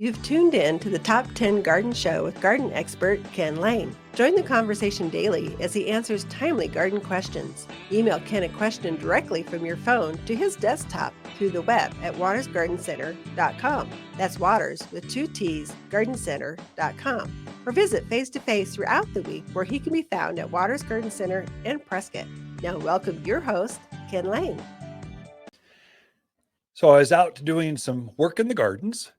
You've tuned in to the Top 10 Garden Show with garden expert Ken Lain. Join the conversation daily as he answers timely garden questions. Email Ken a question directly from your phone to his desktop through the web at watersgardencenter.com. That's Waters with 2 T's, gardencenter.com. Or visit face-to-face throughout the week where he can be found at Waters Garden Center in Prescott. Now welcome your host, Ken Lain. So I was out doing some work in the gardens.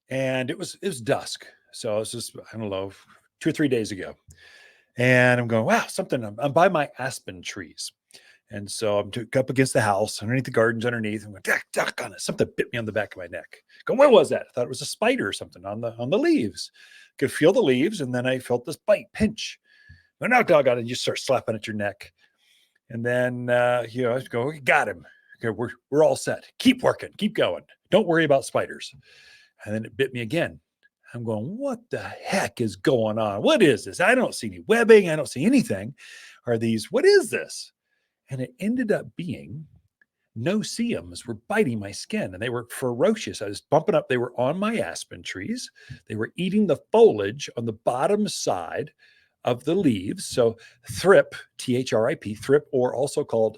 And it was dusk. So it was just, I don't know, 2 or 3 days ago. And I'm going, wow, I'm by my aspen trees. And so I'm up against the house, underneath the gardens underneath. I'm going, duck on it. Something bit me on the back of my neck. What was that? I thought it was a spider or something on the leaves. Could feel the leaves. And then I felt this bite, pinch. Go, no, doggone it. And you start slapping at your neck. And then, I go, got him. Okay, we're all set. Keep working. Keep going. Don't worry about spiders. And then it bit me again. I'm going, what the heck is going on? What is this? I don't see any webbing. I don't see anything. What is this? And it ended up being no-see-ums were biting my skin, and they were ferocious. I was bumping up. They were on my aspen trees. They were eating the foliage on the bottom side of the leaves. So thrip, T-H-R-I-P, thrip, or also called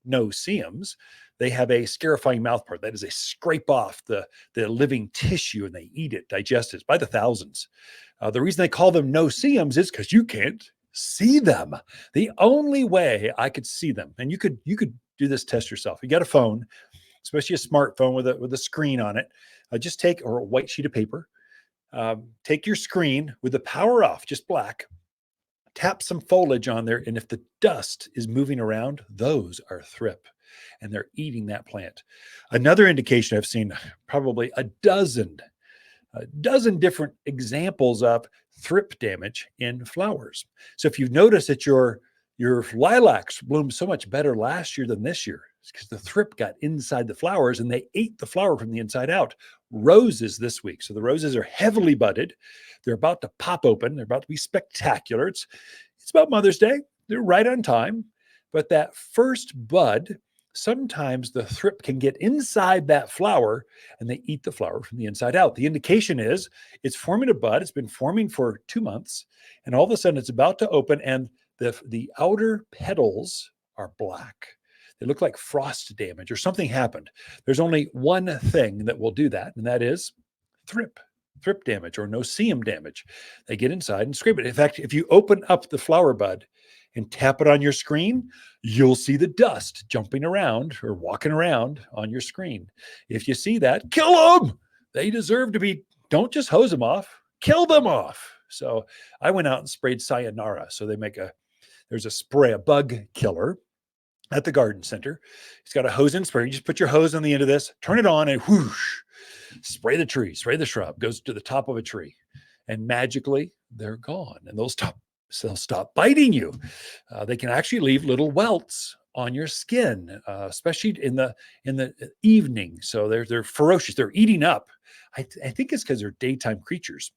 no-see-ums, they have a scarifying mouthpart. That is, they scrape off the living tissue and they eat it, digest it by the thousands. The reason they call them no-see-ums is because you can't see them. The only way I could see them, and you could do this test yourself. You got a phone, especially a smartphone with a screen on it. Just take, or a white sheet of paper, take your screen with the power off, just black, tap some foliage on there, and if the dust is moving around, those are thrip, and they're eating that plant. Another indication I've seen probably a dozen different examples of thrip damage in flowers. So if you've noticed that your lilacs bloomed so much better last year than this year, it's because the thrip got inside the flowers and they ate the flower from the inside out. Roses this week. So the roses are heavily budded. They're about to pop open. They're about to be spectacular. It's about Mother's Day. They're right on time. But that first bud, sometimes the thrip can get inside that flower and they eat the flower from the inside out. The indication is it's forming a bud. It's been forming for 2 months. And all of a sudden it's about to open and the outer petals are black. They look like frost damage or something happened. There's only one thing that will do that, and that is thrip damage or no-see-um damage. They get inside and scrape it. In fact, if you open up the flower bud and tap it on your screen, you'll see the dust jumping around or walking around on your screen. If you see that, kill them. They deserve to be, don't just hose them off, kill them off. So I went out and sprayed sayonara. So there's a spray, a bug killer at the garden center. It's got a hose and spray. You just put your hose on the end of this, turn it on, and whoosh, spray the tree, spray the shrub, goes to the top of a tree, and magically they're gone, and they'll stop biting you. They can actually leave little welts on your skin, especially in the evening. So they're ferocious. They're eating up. I think it's because they're daytime creatures,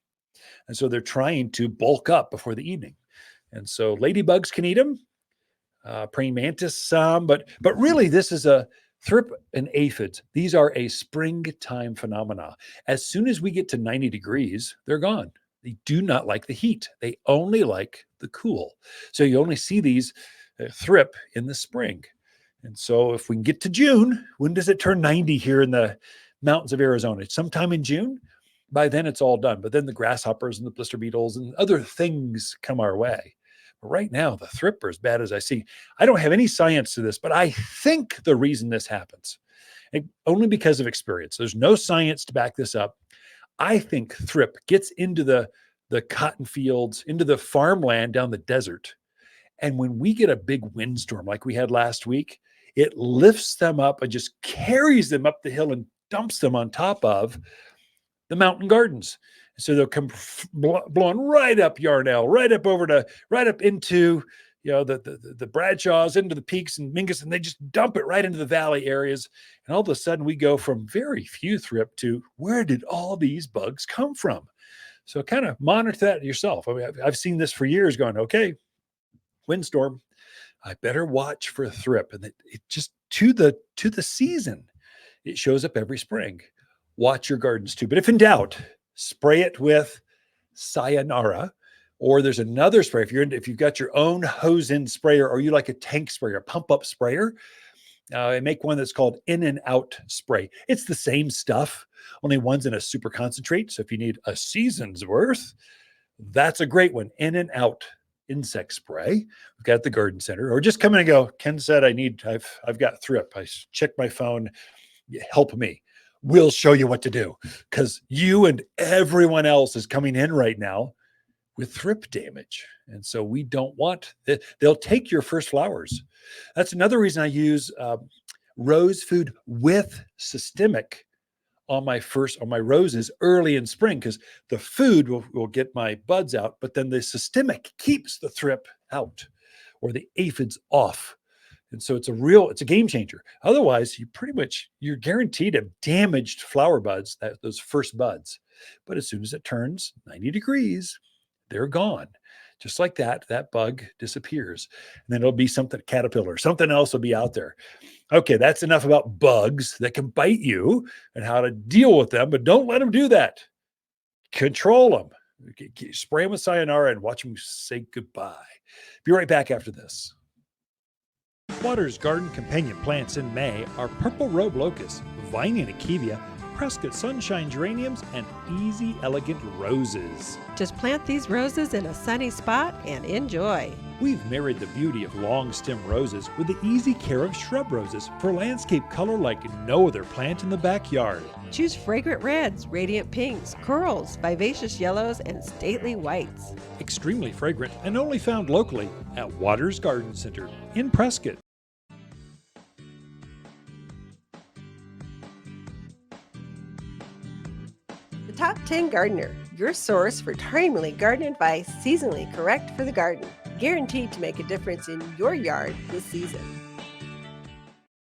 and so they're trying to bulk up before the evening. And so ladybugs can eat them. Praying mantis some, but really this is a thrip and aphids. These are a springtime phenomena. As soon as we get to 90 degrees, they're gone. They do not like the heat. They only like the cool. So you only see these thrip in the spring. And so if we can get to June, when does it turn 90 here in the mountains of Arizona? It's sometime in June. By then it's all done. But then the grasshoppers and the blister beetles and other things come our way. Right now, the thrip are as bad as I see. I don't have any science to this, but I think the reason this happens, only because of experience. There's no science to back this up. I think thrip gets into the cotton fields, into the farmland down the desert. And when we get a big windstorm like we had last week, it lifts them up and just carries them up the hill and dumps them on top of the mountain gardens. So they'll come blowing right up Yarnell, right up into, the Bradshaws, into the Peaks and Mingus, and they just dump it right into the valley areas. And all of a sudden we go from very few thrip to where did all these bugs come from? So kind of monitor that yourself. I mean, I've seen this for years going, okay, windstorm, I better watch for thrip. And it just to the season, it shows up every spring. Watch your gardens too. But if in doubt, spray it with sayonara, or there's another spray. If you've got your own hose-in sprayer, or you like a tank sprayer, pump-up sprayer, I make one that's called in and out spray. It's the same stuff, only one's in a super concentrate. So if you need a season's worth, that's a great one. In and out insect spray. We've got at the garden center, or just come in and go, Ken said I've got thrip. I checked my phone. Help me. We'll show you what to do, because you and everyone else is coming in right now with thrip damage. And so we don't want that. They'll take your first flowers. That's another reason I use rose food with systemic on my roses early in spring, because the food will get my buds out, but then the systemic keeps the thrip out or the aphids off. And so it's a game changer. Otherwise, you're guaranteed a damaged flower buds, those first buds. But as soon as it turns 90 degrees, they're gone. Just like that bug disappears. And then it'll be caterpillar, something else will be out there. Okay, that's enough about bugs that can bite you and how to deal with them, but don't let them do that. Control them. Spray them with sayonara and watch them say goodbye. Be right back after this. Water's garden companion plants in May are purple robe locust, viney akevia, Prescott sunshine geraniums, and easy elegant roses. Just plant these roses in a sunny spot and enjoy. We've married the beauty of long stem roses with the easy care of shrub roses for landscape color like no other plant in the backyard. Choose fragrant reds, radiant pinks, corals, vivacious yellows, and stately whites. Extremely fragrant and only found locally at Waters Garden Center in Prescott. The Top 10 Gardener, your source for timely garden advice seasonally correct for the garden. Guaranteed to make a difference in your yard this season.